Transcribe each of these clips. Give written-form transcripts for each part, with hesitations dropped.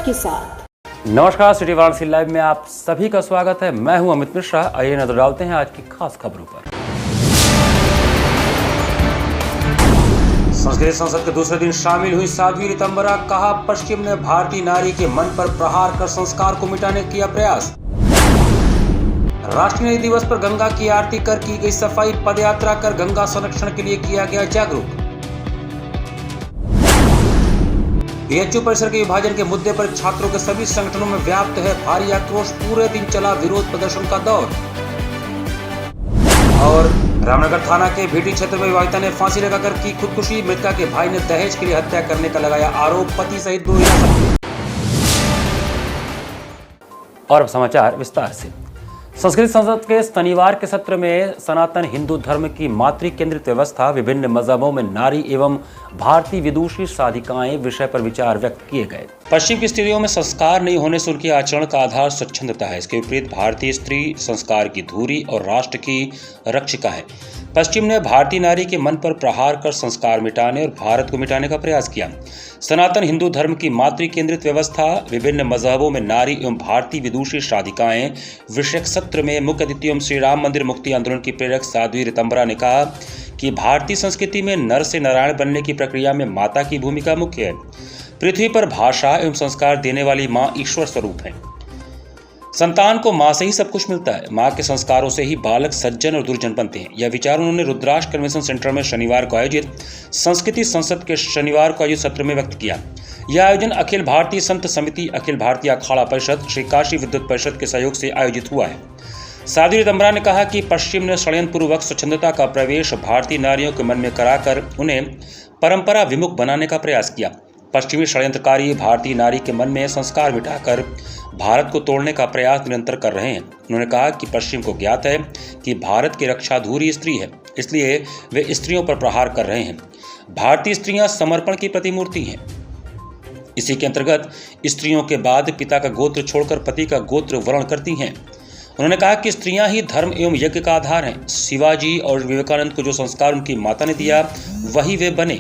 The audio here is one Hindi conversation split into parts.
के साथ। नमस्कार, सिटी वाराणसी लाइव में आप सभी का स्वागत है। मैं हूं अमित मिश्रा। आइए नजर डालते हैं आज की खास खबरों पर। संस्कृत संसद के दूसरे दिन शामिल हुई साध्वी ऋतंबरा। कहा, पश्चिम ने भारतीय नारी के मन पर प्रहार कर संस्कार को मिटाने का किया प्रयास। राष्ट्रीय नदी दिवस पर गंगा की आरती कर की गई सफाई। पदयात्रा कर गंगा संरक्षण के लिए किया गया जागरूक। बीएचयू परिसर के विभाजन के मुद्दे पर छात्रों के सभी संगठनों में व्याप्त है भारी आक्रोश। पूरे दिन चला विरोध प्रदर्शन का दौर। और रामनगर थाना के भीटी क्षेत्र में विवाहिता ने फांसी लगाकर की खुदकुशी। मृतका के भाई ने दहेज के लिए हत्या करने का लगाया आरोप। पति सहित 2 हिरासत में। और अब समाचार विस्तार से। संस्कृत संसद के शनिवार के सत्र में सनातन हिंदू धर्म की मातृ केंद्रित व्यवस्था, विभिन्न मजहबों में नारी एवं भारतीय विदुषी साधिकाएं विषय पर विचार व्यक्त किए गए। पश्चिम की स्त्रियों में संस्कार नहीं होने से उनके आचरण का आधार स्वच्छंदता है। इसके विपरीत भारतीय स्त्री संस्कार की धुरी और राष्ट्र की रक्षिका है। पश्चिम ने भारतीय नारी के मन पर प्रहार कर संस्कार मिटाने और भारत को मिटाने का प्रयास किया। सनातन हिंदू धर्म की मातृ केंद्रित व्यवस्था, विभिन्न मजहबों में नारी एवं भारतीय विदुषी साधिकाएं विषयक सत्र में मुख्य अतिथि एवं श्री राम मंदिर मुक्ति आंदोलन की प्रेरक साध्वी ऋतंबरा ने कहा कि भारतीय संस्कृति में नर से नारायण बनने की प्रक्रिया में माता की भूमिका मुख्य है। पृथ्वी पर भाषा एवं संस्कार देने वाली माँ ईश्वर स्वरूप है। संतान को माँ से ही सब कुछ मिलता है। माँ के संस्कारों से ही बालक सज्जन और दुर्जन बनते हैं। यह विचार उन्होंने रुद्राक्ष कन्वेंशन सेंटर में शनिवार को आयोजित संस्कृति संसद के शनिवार को आयोजित सत्र में व्यक्त किया। यह आयोजन अखिल भारतीय संत समिति, अखिल भारतीय अखाड़ा परिषद, श्री काशी विद्युत परिषद के सहयोग से आयोजित हुआ है। साध्वी ऋतंबरा ने कहा कि पश्चिम ने षड्यंत्र पूर्वक स्वच्छंदता का प्रवेश भारतीय नारियों के मन में कराकर उन्हें परंपरा विमुख बनाने का प्रयास किया। पश्चिमी षड्यंत्रकारी भारतीय नारी के मन में संस्कार मिटाकर भारत को तोड़ने का प्रयास निरंतर कर रहे हैं। उन्होंने कहा कि पश्चिम को ज्ञात है कि भारत की रक्षा धुरी स्त्री है, इसलिए वे स्त्रियों पर प्रहार कर रहे हैं। भारतीय स्त्रियां समर्पण की प्रतिमूर्ति हैं। इसी के अंतर्गत स्त्रियों के बाद पिता का गोत्र छोड़कर पति का गोत्र वर्ण करती हैं। उन्होंने कहा कि स्त्रियां ही धर्म एवं यज्ञ का आधार हैं। शिवाजी और विवेकानंद को जो संस्कार उनकी माता ने दिया वही वे बने।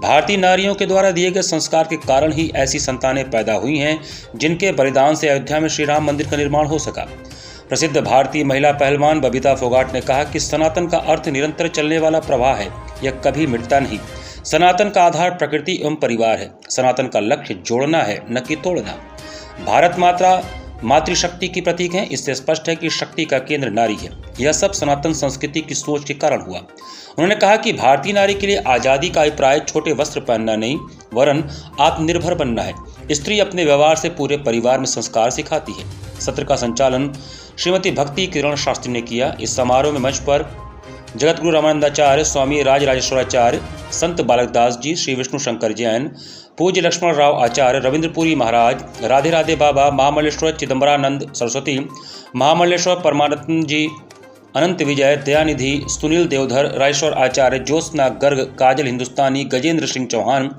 भारतीय नारियों के द्वारा दिए गए संस्कार के कारण ही ऐसी संतानें पैदा हुई हैं जिनके बलिदान से अयोध्या में श्री राम मंदिर का निर्माण हो सका। प्रसिद्ध भारतीय महिला पहलवान बबीता फोगाट ने कहा कि सनातन का अर्थ निरंतर चलने वाला प्रवाह है, यह कभी मिटता नहीं। सनातन का आधार प्रकृति एवं परिवार है। सनातन का लक्ष्य जोड़ना है, न कि तोड़ना। भारत माता मातृशक्ति की प्रतीक है। इससे स्पष्ट है कि शक्ति का केंद्र नारी है। यह सब सनातन संस्कृति की सोच के कारण हुआ। उन्होंने कहा कि भारतीय नारी के लिए आजादी का अभिप्राय छोटे वस्त्र पहनना नहीं, वरन आत्मनिर्भर बनना है। स्त्री अपने व्यवहार से पूरे परिवार में संस्कार सिखाती है। सत्र का संचालन श्रीमती भक्ति किरण शास्त्री ने किया। इस समारोह में मंच पर जगतगुरु रामानंदाचार्य, स्वामी राजराजेश्वराचार्य, संत बालकदास जी, श्री विष्णु शंकर जैन, पूज्य लक्ष्मण राव आचार्य, रविंद्रपुरी महाराज, राधे राधे बाबा, महामल्लेश्वर चिदम्बरानंद सरस्वती, महामल्लेश्वर परमानंद जी, अनंत विजय, दयानिधि, सुनील देवधर, राजेश्वर आचार्य, ज्योत्सना गर्ग, काजल हिंदुस्तानी, गजेंद्र सिंह चौहान,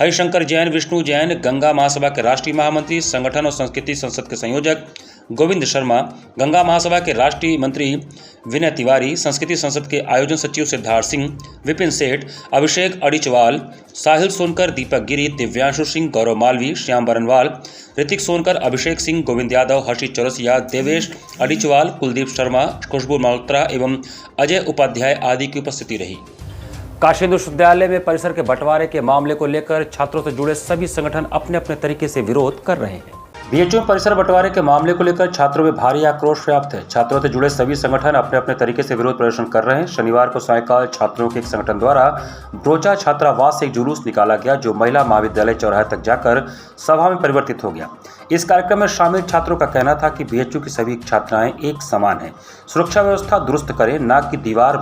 हरिशंकर जैन, विष्णु जैन, गंगा महासभा के राष्ट्रीय महामंत्री, संगठन और संस्कृति संसद के संयोजक गोविंद शर्मा, गंगा महासभा के राष्ट्रीय मंत्री विनय तिवारी, संस्कृति संसद के आयोजन सचिव सिद्धार्थ सिंह, विपिन सेठ, अभिषेक अडिचवाल, साहिल सोनकर, दीपक गिरी, दिव्यांशु सिंह, गौरव मालवी, श्याम बरनवाल, ऋतिक सोनकर, अभिषेक सिंह, गोविंद यादव, हर्षित चौरसिया, देवेश अडिचवाल, कुलदीप शर्मा, खुशबू मल्होत्रा एवं अजय उपाध्याय आदि की उपस्थिति रही। काशी हिंदू विश्वविद्यालय में परिसर के बंटवारे के मामले को लेकर छात्रों से जुड़े सभी संगठन अपने अपने तरीके से विरोध कर रहे हैं। बीएचयू परिसर बंटवारे के मामले को लेकर छात्रों में भारी आक्रोश व्याप्त है। छात्रों से जुड़े सभी संगठन अपने अपने तरीके से विरोध प्रदर्शन कर रहे हैं। शनिवार को सायंकाल छात्रों के एक संगठन द्वारा ब्रोचा छात्रावास से एक जुलूस निकाला गया, जो महिला महाविद्यालय चौराहे तक जाकर सभा में परिवर्तित हो गया। इस कार्यक्रम में शामिल छात्रों का कहना था कि बीएचयू की सभी छात्राएं एक समान हैं। सुरक्षा व्यवस्था दुरुस्त करें, न कि दीवार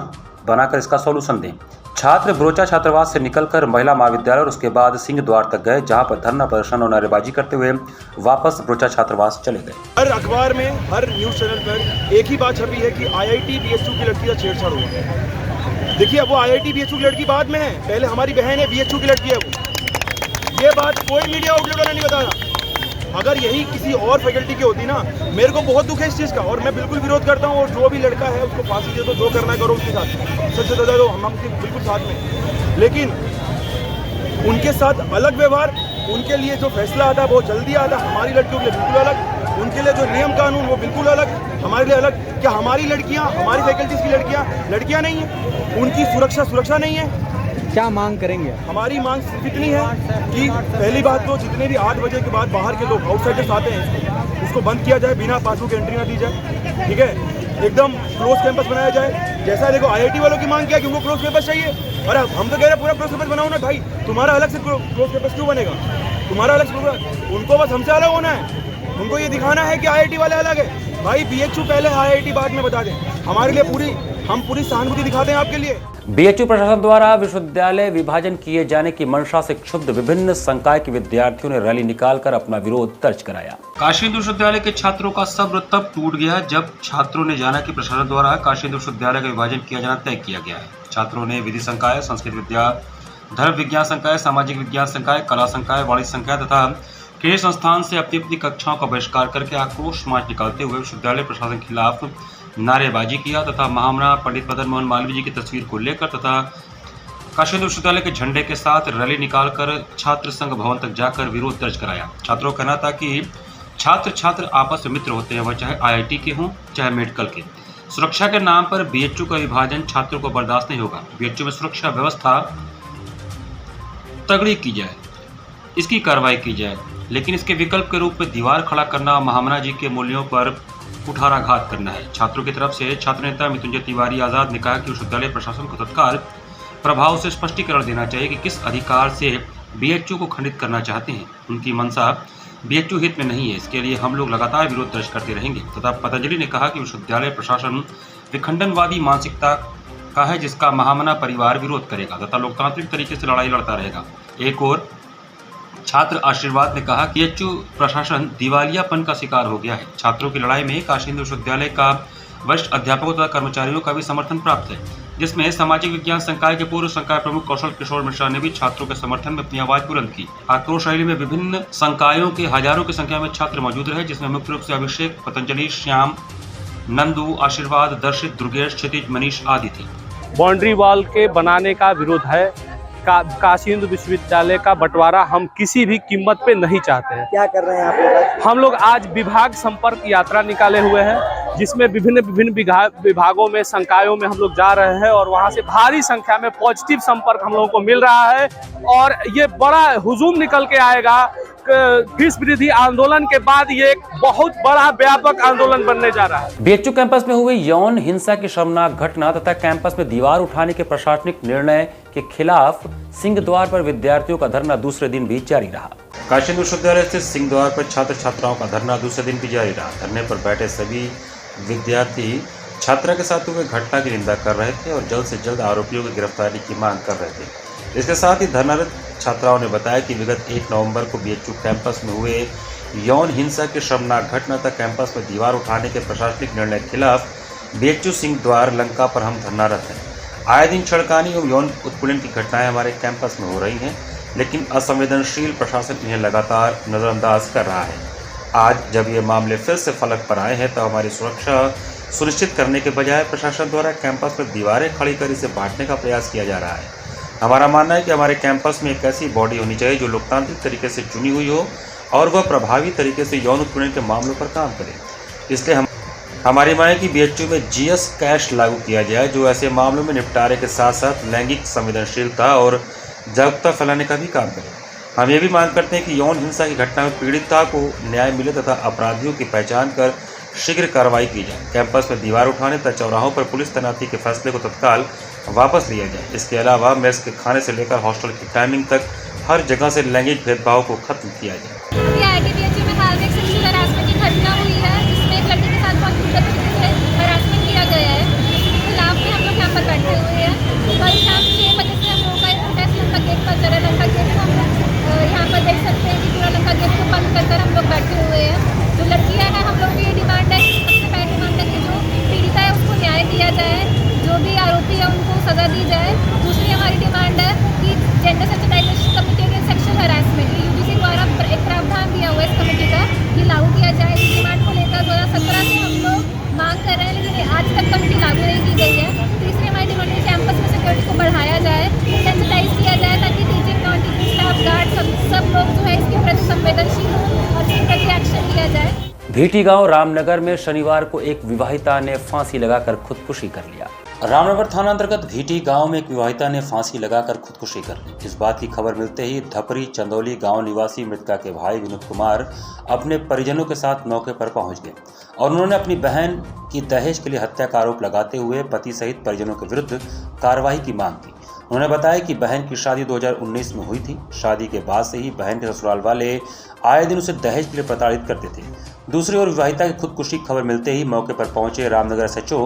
बनाकर इसका सॉल्यूशन दें। छात्र ब्रोचा छात्रावास से निकलकर महिला महाविद्यालय और उसके बाद सिंह द्वार तक गए, जहां पर धरना प्रदर्शन और नारेबाजी करते हुए वापस ब्रोचा छात्रावास चले गए। हर अखबार में, हर न्यूज चैनल पर एक ही बात छपी है कि आईआईटी बीएचयू की लड़की का छेड़छाड़ हुआ। देखिए, अब वो आईआईटी बीएचयू की लड़की बाद में है, पहले हमारी बहन है, बीएचयू की लड़की है वो। ये बात कोई मीडिया आउटलेट वाला नहीं बता रहा। अगर यही किसी और फैकल्टी की होती ना, मेरे को बहुत दुख है इस चीज़ का, और मैं बिल्कुल विरोध करता हूँ। और जो भी लड़का है उसको फांसी दे दो, जो करना करो उसके साथ, सच सजा दो, हम बिल्कुल साथ में। लेकिन उनके साथ अलग व्यवहार उनके लिए जो फैसला आता है वो जल्दी आता है, हमारी लड़कियों के लिए बिल्कुल अलग। उनके लिए जो नियम कानून वो बिल्कुल अलग, हमारे लिए अलग। क्या हमारी लड़कियां, हमारी फैकल्टीज की लड़कियां नहीं है? उनकी सुरक्षा नहीं है? क्या मांग करेंगे? हमारी मांग सिर्फ इतनी है कि पहली बात तो जितने भी 8 बजे के बाद बाहर के लोग आउटसाइडर्स आते हैं उसको बंद किया जाए, बिना पासबुक एंट्री ना दी जाए, ठीक है। एकदम क्लोज कैंपस बनाया जाए। जैसा देखो IIT वालों की मांग क्या है कि उनको क्लोज कैंपस चाहिए, और हम तो कह रहे हैं पूरा क्लोज कैंपस बनाओ ना भाई। तुम्हारा अलग से क्लोज कैंपस क्यों बनेगा? तुम्हारा अलग से, उनको बस हमसे अलग होना है। उनको ये दिखाना है कि IIT वाले अलग है। भाई BHU पहले, IIT बाद में बता दें। हमारे लिए हम पूरी सहानुभूति दिखाते हैं आपके लिए। BHU प्रशासन द्वारा विश्वविद्यालय विभाजन किए जाने की मंशा से क्षुब्ध विभिन्न संकाय के विद्यार्थियों ने रैली निकालकर अपना विरोध दर्ज कराया। काशी हिंदू विश्वविद्यालय के छात्रों का सब्र तब टूट गया जब छात्रों ने जाना कि प्रशासन द्वारा काशी हिंदू विश्वविद्यालय का विभाजन किया जाना तय किया गया है। छात्रों ने विधि संकाय, संस्कृत विद्या, धर्म विज्ञान संकाय, सामाजिक विज्ञान संकाय, कला संकाय, वाणिज्य संकाय तथा केंद्रीय संस्थान से अपनी अपनी कक्षाओं का बहिष्कार करके आक्रोश मार्च निकालते हुए विश्वविद्यालय प्रशासन के खिलाफ नारेबाजी किया तथा महामना पंडित मदन मोहन मालवीय जी की तस्वीर को लेकर तथा काशी हिंदू विश्वविद्यालय के झंडे के साथ रैली निकालकर छात्र संघ भवन तक जाकर विरोध दर्ज कराया। छात्रों का कहना था कि छात्र आपस में मित्र होते हैं, वह चाहे IIT के हों चाहे मेडिकल के। सुरक्षा के नाम पर BHU का विभाजन छात्रों को बर्दाश्त नहीं होगा। BHU में सुरक्षा व्यवस्था तगड़ी की जाए, इसकी कार्रवाई की जाए, लेकिन इसके विकल्प के रूप में दीवार खड़ा करना, महामना जी के मूल्यों पर कुठाराघात करना है। छात्रों की तरफ से छात्र नेता मृत्युंजय तिवारी आजाद ने कहा कि विश्वविद्यालय प्रशासन को तत्काल प्रभाव से स्पष्टीकरण देना चाहिए कि किस अधिकार से BHU को खंडित करना चाहते हैं। उनकी मंशा BHU हित में नहीं है, इसके लिए हम लोग लगातार विरोध दर्ज करते रहेंगे। तथा पतंजलि ने कहा कि विश्वविद्यालय प्रशासन विखंडनवादी मानसिकता का है जिसका महामना परिवार विरोध करेगा तथा लोकतांत्रिक तरीके से लड़ाई लड़ता रहेगा। एक और छात्र आशीर्वाद ने कहा कि BHU प्रशासन दिवालियापन का शिकार हो गया है। छात्रों की लड़ाई में काशी हिंदू विश्वविद्यालय का वरिष्ठ अध्यापकों तथा कर्मचारियों का भी समर्थन प्राप्त है, जिसमें सामाजिक विज्ञान संकाय के पूर्व संकाय प्रमुख कौशल किशोर मिश्रा ने भी छात्रों के समर्थन में अपनी आवाज बुलंद की। आक्रोश रैली में विभिन्न संकायों के हजारों की संख्या में छात्र मौजूद रहे, जिसमें मुख्य रूप से अभिषेक, पतंजलि, श्याम, नंदू, आशीर्वाद, दर्शित, दुर्गेश, क्षितिज, मनीष आदि थे। बाउंड्री वॉल के बनाने का विरोध है। काशी हिंदू विश्वविद्यालय का बंटवारा हम किसी भी कीमत पे नहीं चाहते हैं। क्या कर रहे हैं आप लोग? हम लोग आज विभाग संपर्क यात्रा निकाले हुए हैं, जिसमें विभिन्न विभागों में, संकायों में हम लोग जा रहे हैं और वहां से भारी संख्या में पॉजिटिव संपर्क हम लोगों को मिल रहा है और ये बड़ा हुजूम निकल के आएगा। फीस वृद्धि आंदोलन के बाद ये एक बहुत बड़ा व्यापक आंदोलन बनने जा रहा है। BHU कैंपस में हुई यौन हिंसा की शर्मनाक घटना तथा कैंपस में दीवार उठाने के प्रशासनिक निर्णय के खिलाफ सिंह द्वार पर विद्यार्थियों का धरना दूसरे दिन भी जारी रहा। काशी हिंदू विश्वविद्यालय स्थित सिंह द्वार पर छात्र छात्राओं का धरना दूसरे दिन भी जारी रहा। धरने पर बैठे सभी विद्यार्थी छात्रा के साथ हुए घटना की निंदा कर रहे थे और जल्द से जल्द आरोपियों की गिरफ्तारी की मांग कर रहे थे। इसके साथ ही धरनारत छात्राओं ने बताया कि विगत 1 नवंबर को BHU कैंपस में हुए यौन हिंसा की शर्मनाक घटना तक कैंपस में दीवार उठाने के प्रशासनिक निर्णय के खिलाफ BHU सिंह द्वार लंका पर हम धरनारत हैं। आए दिन छड़कानी एवं यौन उत्पीड़न की घटनाएं हमारे कैंपस में हो रही हैं, लेकिन असंवेदनशील प्रशासन इन्हें लगातार नज़रअंदाज कर रहा है। आज जब ये मामले फिर से फलक पर आए हैं तो हमारी सुरक्षा सुनिश्चित करने के बजाय प्रशासन द्वारा कैंपस में दीवारें खड़ी कर इसे बांटने का प्रयास किया जा रहा है। हमारा मानना है कि हमारे कैंपस में एक ऐसी बॉडी होनी चाहिए जो लोकतांत्रिक तरीके से चुनी हुई हो और वह प्रभावी तरीके से यौन उत्पीड़न के मामलों पर काम करे। इसलिए हमारी मांग है कि BHU में GS कैश लागू किया जाए, जो ऐसे मामलों में निपटारे के साथ साथ लैंगिक संवेदनशीलता और जागरूकता फैलाने का भी काम करे। हम ये भी मांग करते हैं कि यौन हिंसा की घटना में पीड़िता को न्याय मिले तथा अपराधियों की पहचान कर शीघ्र कार्रवाई की जाए। कैंपस में दीवार उठाने तथा चौराहों पर पुलिस तैनाती के फैसले को तत्काल वापस लिया जाए। इसके अलावा मेस के खाने से लेकर हॉस्टल की टाइमिंग तक हर जगह से लैंगिक भेदभाव को खत्म किया जाए। BHU में हाल में एक सेक्सुअल हरासमेंट की घटना हुई है, जिसमें एक लड़की के साथ बहुत बुरी तरीके से हरासमेंट किया गया है। इसके खिलाफ में हम लोग यहाँ पर बैठे हुए हैं। कल शाम 6 बजे से हम लोगों का एक प्रोटेस्ट लंका गेट पर चल रहा है। लंका गेट को हम लोग यहाँ पर देख सकते हैं कि पूरा लंका गेट को बंद कर हम लोग बैठे हुए हैं। जो लड़कियाँ हैं, हम लोग की ये डिमांड है, सबसे पहली डिमांड है कि जो पीड़िता है उसको न्याय दिया जाए, जो भी आरोपी है उनको सजा दी जाए। दूसरी हमारी डिमांड है कि gender sensitization committee against sexual harassment UGC द्वारा एक प्रावधान दिया हुआ है इस कमेटी का, ये लागू किया जाए। इस डिमांड को लेकर 2017 से हम लोग मांग कर रहे हैं, लेकिन आज तक कमेटी लागू नहीं की गई है। तीसरी हमारी डिमांड है कैंपस में सिक्योरिटी को बढ़ाया जाए, सेंसिटाइज किया जाए, ताकि teaching non teaching staff guard सब लोग जो है भीटी गांव रामनगर में शनिवार को एक विवाहिता ने फांसी लगाकर खुदकुशी कर लिया। रामनगर थाना अंतर्गत भीटी गांव में एक विवाहिता ने फांसी लगाकर खुदकुशी कर ली। इस बात की खबर मिलते ही धपरी चंदौली गांव निवासी मृतका के भाई विनोद कुमार अपने परिजनों के साथ मौके पर पहुंच गए और उन्होंने अपनी बहन की दहेज के लिए हत्या का आरोप लगाते हुए पति सहित परिजनों के विरुद्ध कार्रवाई की मांग की। उन्होंने बताया कि बहन की शादी 2019 में हुई थी। शादी के बाद से ही बहन के ससुराल वाले आए दिन उसे दहेज के लिए प्रताड़ित करते थे। दूसरी ओर विवाहिता की खुदकुशी की खबर मिलते ही मौके पर पहुंचे रामनगर SHO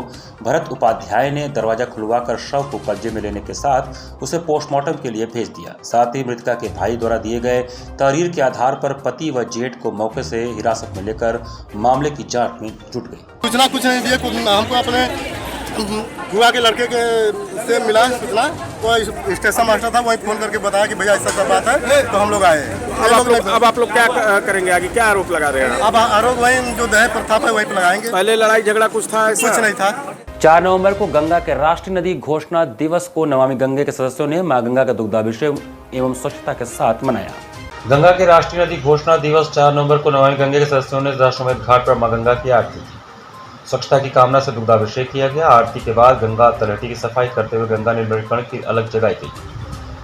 भरत उपाध्याय ने दरवाजा खुलवाकर शव को कब्जे में लेने के साथ उसे पोस्टमार्टम के लिए भेज दिया। साथ ही मृतका के भाई द्वारा दिए गए तहरीर के आधार पर पति व जेठ को मौके से हिरासत में लेकर मामले की जांच में जुट गई। सूचना कुछ नहीं दिए, हमको अपने बुआ के लड़के के से मिला सूचना, वो स्टेशन मास्टर था, वही फोन करके बताया कि भैया ऐसा बात है, तो हम लोग आए। अब आप लोग क्या करेंगे आगे, क्या आरोप लगा रहे हैं? अब आरोप वही जो दहेज प्रथा पे वही लगाएंगे। पहले लड़ाई झगड़ा कुछ था? कुछ नहीं था। 4 नवंबर को गंगा के राष्ट्रीय नदी घोषणा दिवस को नमामि गंगे के सदस्यों ने मां गंगा का दुग्धाभिषेक एवं स्वच्छता के साथ मनाया। गंगा के राष्ट्रीय नदी घोषणा दिवस 4 नवंबर को नमामि गंगे के सदस्यों ने दशाश्वमेध घाट पर मां गंगा की आरती की। स्वच्छता की कामना से दुग्धाभिषेक किया गया। आरती के बाद गंगा तलहटी की सफाई करते हुए गंगा निर्मलीकरण की अलग जगाई गई।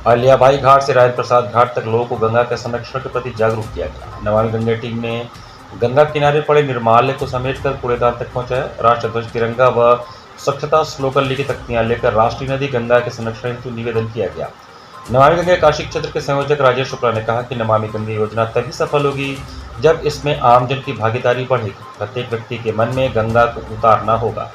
अलियाबाई घाट से राजेंद्र प्रसाद घाट तक लोगों को गंगा के संरक्षण के प्रति जागरूक किया गया। नमामि गंगे टीम ने गंगा किनारे पड़े निर्माल्य को समेटकर कूड़ेदान तक पहुंचाया। राष्ट्रध्वज, तिरंगा व स्वच्छता स्लोगन लिखी तख्तियां लेकर राष्ट्रीय नदी गंगा के संरक्षण हेतु निवेदन किया गया। नमामि गंगे काशी क्षेत्र के संयोजक राजेश शुक्ला ने कहा कि नमामि गंगे योजना तभी सफल होगी जब इसमें आमजन की भागीदारी बढ़ेगी। प्रत्येक व्यक्ति के मन में गंगा को उतारना होगा।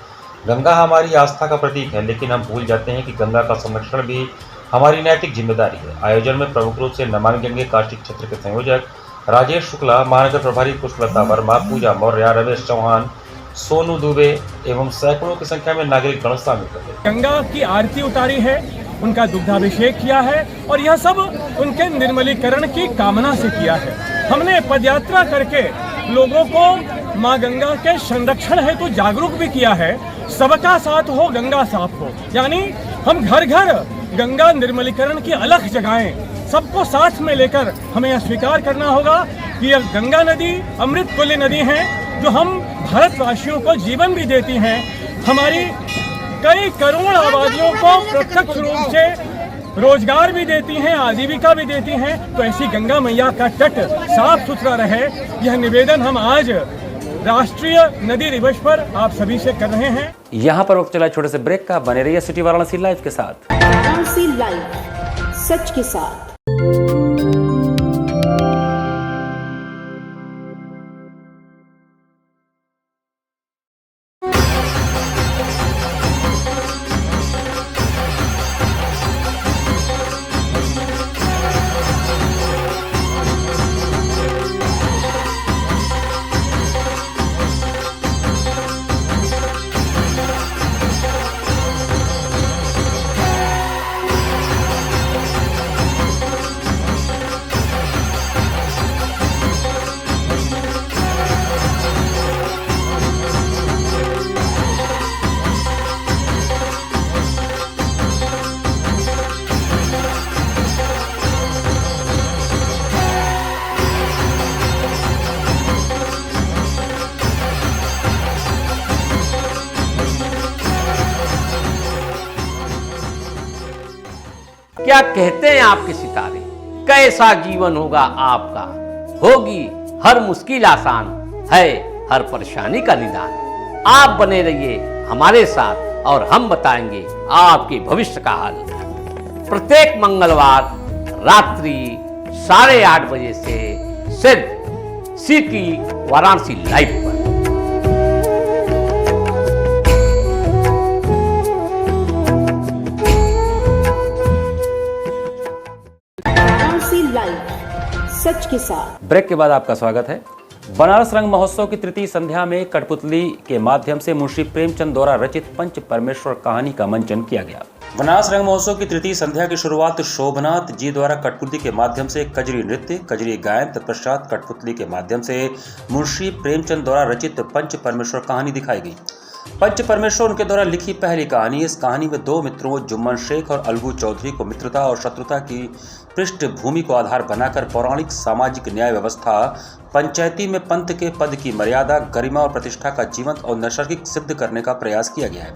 गंगा हमारी आस्था का प्रतीक है, लेकिन हम भूल जाते हैं कि गंगा का संरक्षण भी हमारी नैतिक जिम्मेदारी है। आयोजन में प्रमुख रूप से नमामि गंगे काशी क्षेत्र के संयोजक राजेश शुक्ला, महानगर प्रभारी पुष्पलता वर्मा, पूजा मौर्य, रमेश चौहान, सोनू दुबे एवं सैकड़ों की संख्या में नागरिक गण शामिल थे। गंगा की आरती उतारी है, उनका दुग्धाभिषेक किया है और यह सब उनके निर्मलीकरण की कामना से किया है। हमने पदयात्रा करके लोगों को मां गंगा के संरक्षण हेतु जागरूक भी किया है। सबका साथ हो, गंगा साफ हो, यानी हम घर घर गंगा निर्मलीकरण की अलख जगाएं। सबको साथ में लेकर हमें यह स्वीकार करना होगा कि यह गंगा नदी अमृत तुल्य नदी है, जो हम भारतवासियों को जीवन भी देती हैं। हमारी कई करोड़ आबादियों को प्रत्यक्ष रूप से रोजगार भी देती हैं, आजीविका भी देती हैं। तो ऐसी गंगा मैया का तट साफ सुथरा रहे, यह निवेदन हम आज राष्ट्रीय नदी दिवस पर आप सभी से कर रहे हैं। यहाँ पर वक्त चला छोटे से ब्रेक का। बने रहिए सिटी वाराणसी लाइव के साथ। वाराणसी लाइव, सच के साथ। क्या कहते हैं आपके सितारे, कैसा जीवन होगा आपका, होगी हर मुश्किल आसान, है हर परेशानी का निदान। आप बने रहिए हमारे साथ और हम बताएंगे आपके भविष्य का हाल। प्रत्येक मंगलवार रात्रि 8:30 बजे से सिर्फ सिटी वाराणसी लाइव पर। सच के साथ। ब्रेक के बाद आपका स्वागत है। बनारस रंग महोत्सव की तृतीय संध्या में कठपुतली के माध्यम से मुंशी प्रेमचंद द्वारा रचित पंच परमेश्वर कहानी का मंचन किया गया। बनारस रंग महोत्सव की तृतीय संध्या की शुरुआत शोभनाथ जी द्वारा कठपुतली के माध्यम से कजरी नृत्य, कजरी गायन, तत्पश्चात कठपुतली के माध्यम से मुंशी प्रेमचंद द्वारा रचित पंच परमेश्वर कहानी दिखाई गई। पंच परमेश्वर उनके द्वारा लिखी पहली कहानी। इस कहानी में दो मित्रों जुम्मन शेख और अलगू चौधरी को मित्रता और शत्रुता की पृष्ठभूमि को आधार बनाकर पौराणिक सामाजिक न्याय व्यवस्था, पंचायती में पंथ के पद की मर्यादा, गरिमा और प्रतिष्ठा का जीवंत और नैसर्गिक सिद्ध करने का प्रयास किया गया है।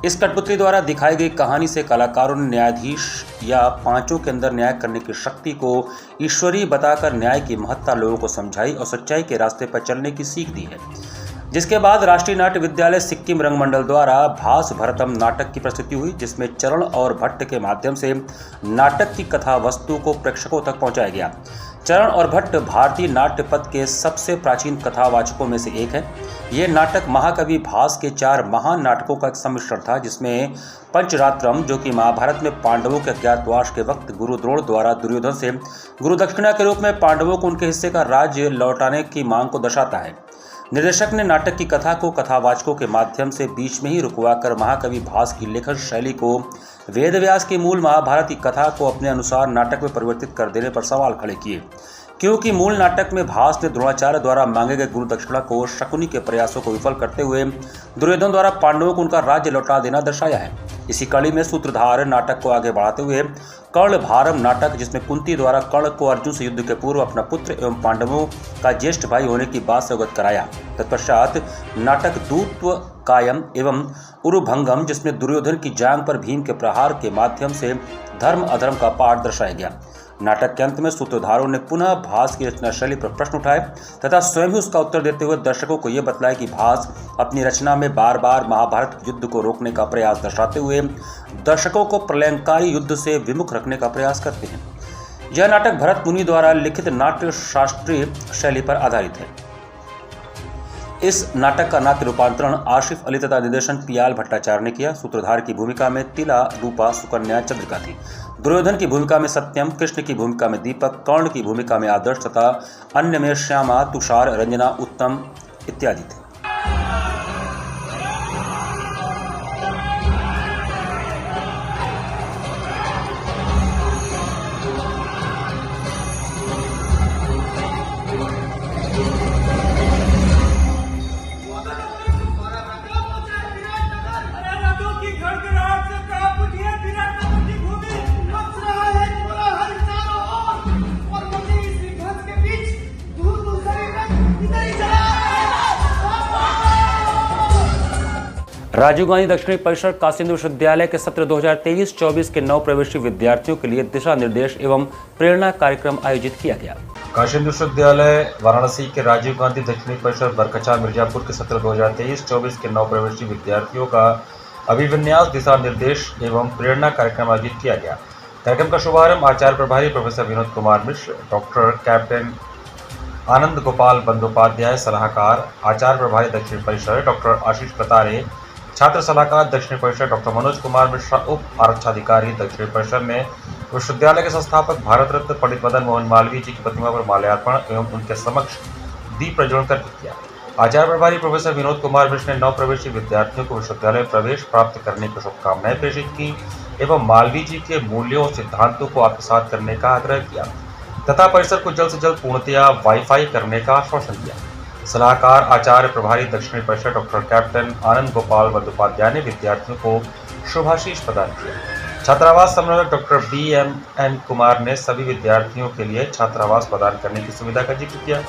इस कठपुतली द्वारा दिखाई गई कहानी से कलाकारों ने न्यायाधीश या पांचों के अंदर न्याय करने की शक्ति को ईश्वरीय बताकर न्याय की महत्ता लोगों को समझाई और सच्चाई के रास्ते पर चलने की सीख दी है। जिसके बाद राष्ट्रीय नाट्य विद्यालय सिक्किम रंग मंडल द्वारा भास भरतम नाटक की प्रस्तुति हुई, जिसमें चरण और भट्ट के माध्यम से नाटक की कथा वस्तु को प्रेक्षकों तक पहुंचाया गया। चरण और भट्ट भारतीय नाट्य पद के सबसे प्राचीन कथावाचकों में से एक है। ये नाटक महाकवि भास के 4 महान नाटकों का एक सम्मिश्रण था, जिसमें पंचरात्रम, जो कि महाभारत में पांडवों के अज्ञातवास के वक्त गुरु द्रोण द्वारा दुर्योधन से गुरु दक्षिणा के रूप में पांडवों को उनके हिस्से का राज्य लौटाने की मांग को दर्शाता है। निर्देशक ने नाटक की कथा को कथावाचकों के माध्यम से बीच में ही रुकवाकर महाकवि भास की लेखन शैली को, वेदव्यास की मूल महाभारत की कथा को अपने अनुसार नाटक में परिवर्तित कर देने पर सवाल खड़े किए, क्योंकि मूल नाटक में भास ने द्रोणाचार्य द्वारा मांगे गए गुरु दक्षिणा को शकुनी के प्रयासों को विफल करते हुए दुर्योधन द्वारा पांडवों को उनका राज्य लौटा देना दर्शाया है। इसी कड़ी में सूत्रधार नाटक को आगे बढ़ाते हुए कर्ण भारम नाटक, जिसमें कुंती द्वारा कर्ण को अर्जुन से युद्ध के पूर्व अपना पुत्र एवं पांडवों का ज्येष्ठ भाई होने की बात से अवगत कराया। तत्पश्चात नाटक दूत्व कायम एवं उरुभंगम, जिसमें दुर्योधन की जांघ पर भीम के प्रहार के माध्यम से धर्म अधर्म का पाठ दर्शाया गया। नाटक के अंत में सूत्रधारों ने पुनः भास की रचना शैली पर प्रश्न उठाए तथा स्वयं ही उसका उत्तर देते हुए दर्शकों को यह बतलाया कि भास अपनी रचना में बार बार महाभारत युद्ध को रोकने का प्रयास दर्शाते हुए दर्शकों को प्रलयंकारी युद्ध से विमुख रखने का प्रयास करते हैं। यह नाटक भरत मुनि द्वारा लिखित नाट्य शास्त्रीय शैली पर आधारित है। इस नाटक का नाट्य रूपांतरण आशिफ अली तथा निर्देशन पियाल भट्टाचार्य ने किया। सूत्रधार की भूमिका में तिला, रूपा, सुकन्या, चंद्रिका थी। दुर्योधन की भूमिका में सत्यम, कृष्ण की भूमिका में दीपक, कर्ण की भूमिका में आदर्श तथा अन्य में श्यामा, तुषार, रंजना, उत्तम इत्यादि थे। राजीव गांधी दक्षिणी परिसर काशी विश्वविद्यालय के सत्र 2023-24 के नव प्रवेशी विद्यार्थियों के लिए दिशा निर्देश एवं प्रेरणा कार्यक्रम आयोजित किया गया। काशी विश्वविद्यालय वाराणसी के राजीव गांधी दक्षिणी परिसर बरकचा मिर्जापुर के सत्र 2023-24 के नव प्रवेशी विद्यार्थियों का अभिविन्यास, दिशा निर्देश एवं प्रेरणा कार्यक्रम आयोजित किया गया। कार्यक्रम का शुभारंभ आचार्य प्रभारी professor Vinod Kumar Mishra, doctor captain आनंद गोपाल बंदोपाध्याय सलाहकार आचार्य प्रभारी दक्षिणी परिसर, डॉक्टर आशीष कतारे छात्र सलाहकार दक्षिणी परिसर, डॉक्टर मनोज कुमार मिश्रा उप आरक्षाधिकारी दक्षिणी परिसर ने विश्वविद्यालय के संस्थापक भारत रत्न पंडित मदन मोहन मालवीय जी की प्रतिमा पर माल्यार्पण एवं उनके समक्ष दीप प्रज्वलन कर किया। आचार्य प्रभारी प्रोफेसर विनोद कुमार मिश्र ने नव प्रवेशी विद्यार्थियों को विश्वविद्यालय में प्रवेश प्राप्त करने की शुभकामनाएं प्रेषित की एवं मालवीय जी के मूल्यों और सिद्धांतों को आत्मसात करने का आग्रह किया तथा परिसर को जल्द से जल्द पूर्णतया वाईफाई करने का आश्वासन दिया। सलाहकार आचार्य प्रभारी दक्षिणी परिसर डॉक्टर कैप्टन आनंद गोपाल बंदोपाध्याय ने विद्यार्थियों को शुभाशीष प्रदान किया। छात्रावास समन्वयक डॉक्टर BMN कुमार ने सभी विद्यार्थियों के लिए छात्रावास प्रदान करने की सुविधा का जिक्र किया।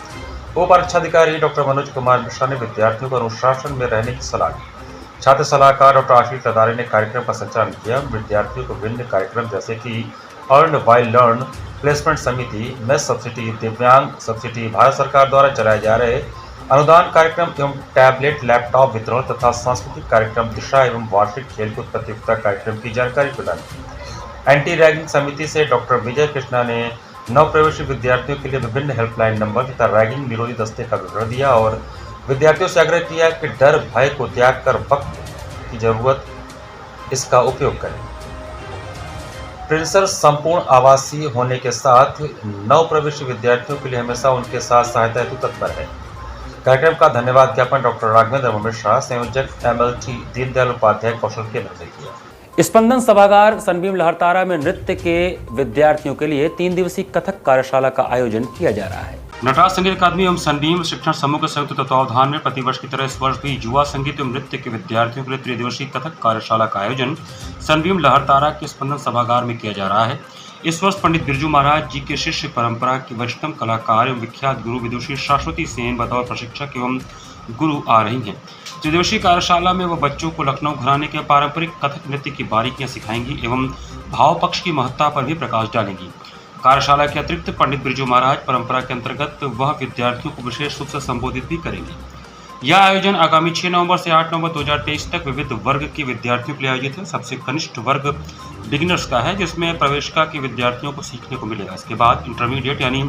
उप आरक्षाधिकारी डॉक्टर मनोज कुमार मिश्रा ने विद्यार्थियों को अनुशासन में रहने की सलाह दी। छात्र सलाहकार डॉक्टर आशीष कतारे ने कार्यक्रम का संचालन किया। विद्यार्थियों को विभिन्न कार्यक्रम जैसे कि अर्न वाइल लर्न, प्लेसमेंट समिति, मेस सब्सिडी, दिव्यांग सब्सिडी, भारत सरकार द्वारा चलाए जा रहे अनुदान कार्यक्रम एवं टैबलेट, लैपटॉप वितरण तथा सांस्कृतिक कार्यक्रम, दिशा एवं वार्षिक खेलकूद प्रतियोगिता कार्यक्रम की जानकारी प्रदान की। एंटी रैगिंग समिति से डॉक्टर विजय कृष्णा ने नव प्रवेशी विद्यार्थियों के लिए विभिन्न हेल्पलाइन नंबर तथा रैगिंग निरोधी दस्ते का विवरण दिया और विद्यार्थियों से आग्रह किया कि डर भय को त्याग कर वक्त की जरूरत इसका उपयोग करें। प्रिंसर संपूर्ण आवासीय होने के साथ नव प्रवेशी विद्यार्थियों के लिए हमेशा उनके साथ सहायता हेतु तत्पर है। कार्यक्रम का धन्यवाद ज्ञापन डॉक्टर राघवेंद्र मिश्रा, संयोजक MLT दीनदयाल उपाध्याय कौशल केंद्र ने किया। स्पंदन सभागार सनबीम लहरतारा में नृत्य के विद्यार्थियों के लिए 3 दिवसीय कथक कार्यशाला का आयोजन किया जा रहा है। नटराज संगीत अकादमी एवं सनबीम शिक्षण समूह के संयुक्त तत्वावधान में प्रतिवर्ष की तरह इस वर्ष भी युवा संगीत एवं नृत्य के विद्यार्थियों के लिए त्रिदिवसीय कथक कार्यशाला का आयोजन सनबीम लहरतारा के स्पंदन सभागार में किया जा रहा है। इस वर्ष पंडित बिरजू महाराज जी के शिष्य परंपरा के वरिष्ठतम कलाकार एवं विख्यात गुरु विदुषी शाश्वती सेन बतौर प्रशिक्षक एवं गुरु आ रही हैं। त्रिदिवसीय कार्यशाला में वह बच्चों को लखनऊ घराने के पारंपरिक कथक नृत्य की बारीकियां सिखाएंगी एवं भाव पक्ष की महत्ता पर भी प्रकाश डालेंगी। कार्यशाला के अतिरिक्त पंडित बिरजू महाराज परंपरा के अंतर्गत वह विद्यार्थियों को विशेष रूप से संबोधित भी करेंगे। यह आयोजन आगामी 6 नवंबर से 8 नवंबर 2023 तक विविध वर्ग के विद्यार्थियों के लिए आयोजित है। सबसे कनिष्ठ वर्ग बिगिनर्स का है, जिसमें प्रवेशिका के विद्यार्थियों को सीखने को मिलेगा। इसके बाद इंटरमीडिएट यानी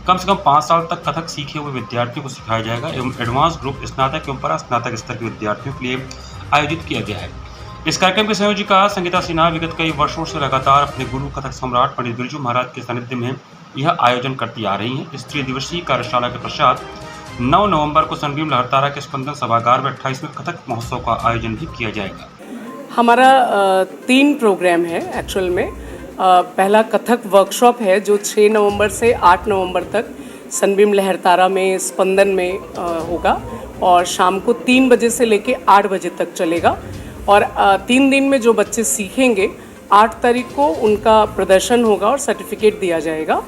कम से कम 5 साल तक कथक सीखे हुए विद्यार्थियों को सिखाया जाएगा एवं एडवांस ग्रुप स्नातक एवं परास्नातक स्तर के विद्यार्थियों के लिए आयोजित किया गया है। इस कार्यक्रम की संयोजिका संगीता सिन्हा विगत कई वर्षों से लगातार अपने गुरु कथक सम्राट पंडित बिरजू महाराज के सानिध्य में यह आयोजन करती आ रही हैं। इस त्रिदिवसीय कार्यशाला के पश्चात 9 नवंबर को सनबीम लहरतारा के स्पंदन सभागार में 28वें कथक महोत्सव का आयोजन भी किया जाएगा। हमारा 3 प्रोग्राम है एक्चुअल में। पहला कथक वर्कशॉप है जो 6 नवंबर से 8 नवंबर तक सनबीम लहरतारा में स्पंदन में होगा और शाम को 3 बजे से लेके 8 बजे तक चलेगा। और 3 दिन में जो बच्चे सीखेंगे 8 तारीख को उनका प्रदर्शन होगा और सर्टिफिकेट दिया जाएगा।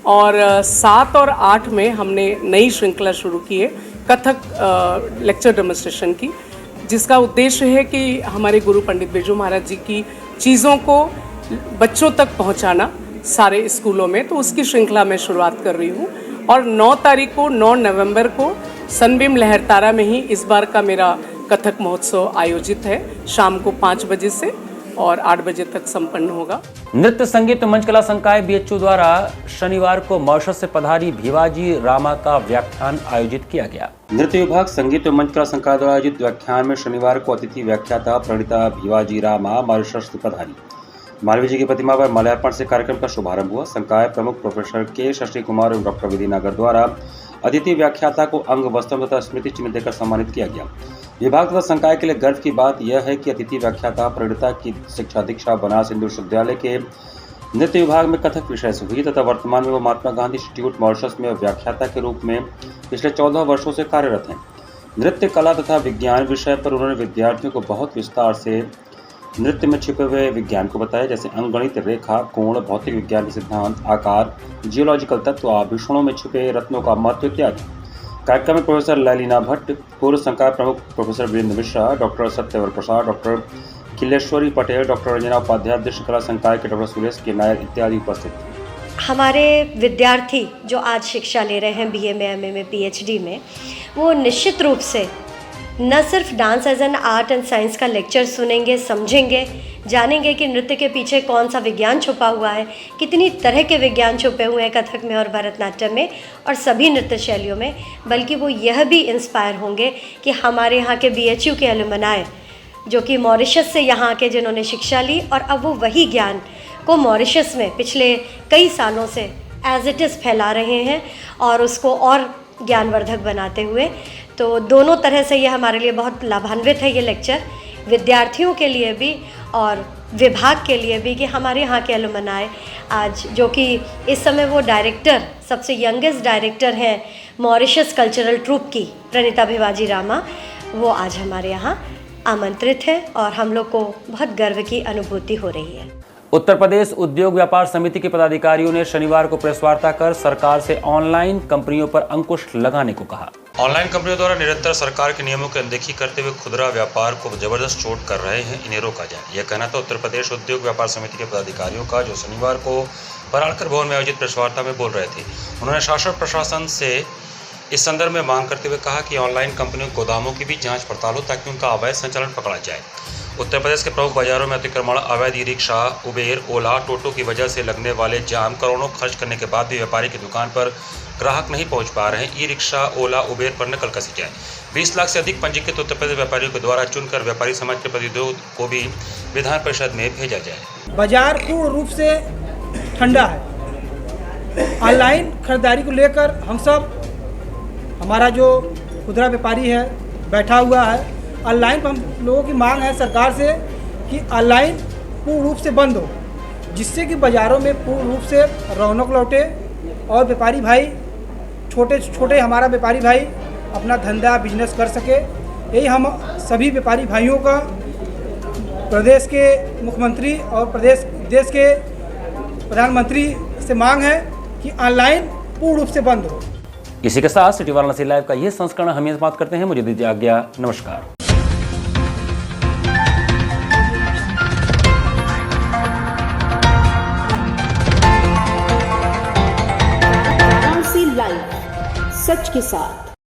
और 7 और 8 में हमने नई श्रृंखला शुरू की है कथक लेक्चर डेमोन्स्ट्रेशन की, जिसका उद्देश्य है कि हमारे गुरु पंडित बिरजू महाराज जी की चीज़ों को बच्चों तक पहुंचाना सारे स्कूलों में। तो उसकी श्रृंखला मैं शुरुआत कर रही हूँ। और 9 तारीख को 9 नवंबर को सनबीम लहरतारा में ही इस बार का मेरा कथक महोत्सव आयोजित है। शाम को 5 बजे से और 8 बजे तक संपन्न होगा। नृत्य संगीत मंच कला संकाय बीएचयू द्वारा शनिवार को मॉरिशस से पधारी भिवाजी रामा का व्याख्यान आयोजित किया गया। नृत्य विभाग संगीत एवं मंच कला संकाय द्वारा आयोजित व्याख्यान में शनिवार को अतिथि व्याख्याता प्रणीता भिवाजी रामा मॉरिशस से पधारी। मालवीय जी की प्रतिमा पर माल्यार्पण से कार्यक्रम का शुभारंभ हुआ। संकाय प्रमुख प्रोफेसर के शशि कुमार एवं डॉक्टर विधि नागर द्वारा अतिथि व्याख्याता को अंग वस्त्र तथा स्मृति चिन्ह देकर सम्मानित किया गया। विभाग तथा संकाय के लिए गर्व की बात यह है कि अतिथि व्याख्याता प्रणीता की शिक्षा दीक्षा बनारस हिंदू विश्वविद्यालय के नृत्य विभाग में कथक विषय से हुई तथा वर्तमान में वो महात्मा गांधी इंस्टीट्यूट मॉरिशस में व्याख्याता के रूप में पिछले 14 वर्षों से कार्यरत हैं। नृत्य कला तथा विज्ञान विषय पर उन्होंने विद्यार्थियों को बहुत विस्तार से नृत्य में छिपे हुए विज्ञान को बताया, जैसे अंकगणित, रेखा, कोण, भौतिक विज्ञान के सिद्धांत, आकार, जियोलॉजिकल तत्व, आभूषणों में छिपे रत्नों का महत्व इत्यादि। कार्यक्रम में प्रोफेसर लैलीना भट्ट, पूर्व संकाय प्रमुख प्रोफेसर वीरेंद्र मिश्रा, डॉक्टर सत्यवर प्रसाद, डॉक्टर किलेश्वरी पटेल, डॉक्टर रंजना उपाध्याय, दृश्य कला संकाय के डॉक्टर सुरेश के नायर इत्यादि उपस्थित थे। हमारे विद्यार्थी जो आज शिक्षा ले रहे हैं BA में, MA में, PhD में, वो निश्चित रूप से न सिर्फ dance as an art and science का लेक्चर सुनेंगे, समझेंगे, जानेंगे कि नृत्य के पीछे कौन सा विज्ञान छुपा हुआ है, कितनी तरह के विज्ञान छुपे हुए हैं कथक में और भरतनाट्यम में और सभी नृत्य शैलियों में, बल्कि वो यह भी इंस्पायर होंगे कि हमारे यहाँ के BHU के एलुमनाई जो कि मॉरिशस से यहाँ के जिन्होंने शिक्षा ली और अब वो वही ज्ञान को मॉरिशस में पिछले कई सालों से एज इट इज़ फैला रहे हैं और उसको और ज्ञानवर्धक बनाते हुए। तो दोनों तरह से ये हमारे लिए बहुत लाभान्वित है ये लेक्चर, विद्यार्थियों के लिए भी और विभाग के लिए भी, कि हमारे यहाँ के एलुमनाई आज जो कि इस समय वो डायरेक्टर, सबसे यंगेस्ट डायरेक्टर हैं मॉरिशस कल्चरल ट्रूप की, प्रणीता भिवाजी रामा, वो आज हमारे यहाँ आमंत्रित है और हम लोग को बहुत गर्व की अनुभूति हो रही है। उत्तर प्रदेश उद्योग व्यापार समिति के पदाधिकारियों ने शनिवार को प्रेस वार्ता कर सरकार से ऑनलाइन कंपनियों पर अंकुश लगाने को कहा। ऑनलाइन कंपनियों द्वारा निरंतर सरकार के नियमों की अनदेखी करते हुए खुदरा व्यापार को जबरदस्त चोट कर रहे हैं, इन्हें रोका जाए। यह कहना था उत्तर प्रदेश उद्योग व्यापार समिति के पदाधिकारियों का, जो शनिवार को पराड़कर भवन में आयोजित प्रेस वार्ता में बोल रहे थे। उन्होंने शासन प्रशासन से इस संदर्भ में मांग करते हुए कहा कि ऑनलाइन कंपनियों के गोदामों की भी जांच पड़ताल हो ताकि उनका अवैध संचालन पकड़ा जाए। उत्तर प्रदेश के प्रमुख बाजारों में अतिक्रमण, अवैध ई रिक्शा, उबेर, ओला, टोटो की वजह से लगने वाले जाम, करोड़ों खर्च करने के बाद भी व्यापारी की दुकान पर ग्राहक नहीं पहुंच पा रहे हैं। ई रिक्शा, ओला, उबेर पर नकल कसी जाए। 20 लाख से अधिक पंजीकृत उत्तर प्रदेश व्यापारियों के द्वारा चुनकर व्यापारी समाज के प्रतिनिधियों को भी विधान परिषद में भेजा जाए। बाजार पूर्ण रूप से ठंडा है। ऑनलाइन खरीदारी को लेकर हम सब, हमारा जो खुदरा व्यापारी है बैठा हुआ है, ऑनलाइन पर हम लोगों की मांग है सरकार से कि ऑनलाइन पूर्ण रूप से बंद हो, जिससे कि बाज़ारों में पूर्ण रूप से रौनक लौटे और व्यापारी भाई छोटे छोटे हमारा व्यापारी भाई अपना धंधा बिजनेस कर सके, यही हम सभी व्यापारी भाइयों का प्रदेश के मुख्यमंत्री और देश के प्रधानमंत्री से मांग है कि ऑनलाइन पूर्ण रूप से बंद हो। इसी के साथ सिटी वाराणसी लाइव का यह संस्करण हम यहीं समाप्त करते हैं। मुझे दीजिए आज्ञा, नमस्कार। वाराणसी लाइव, सच के साथ।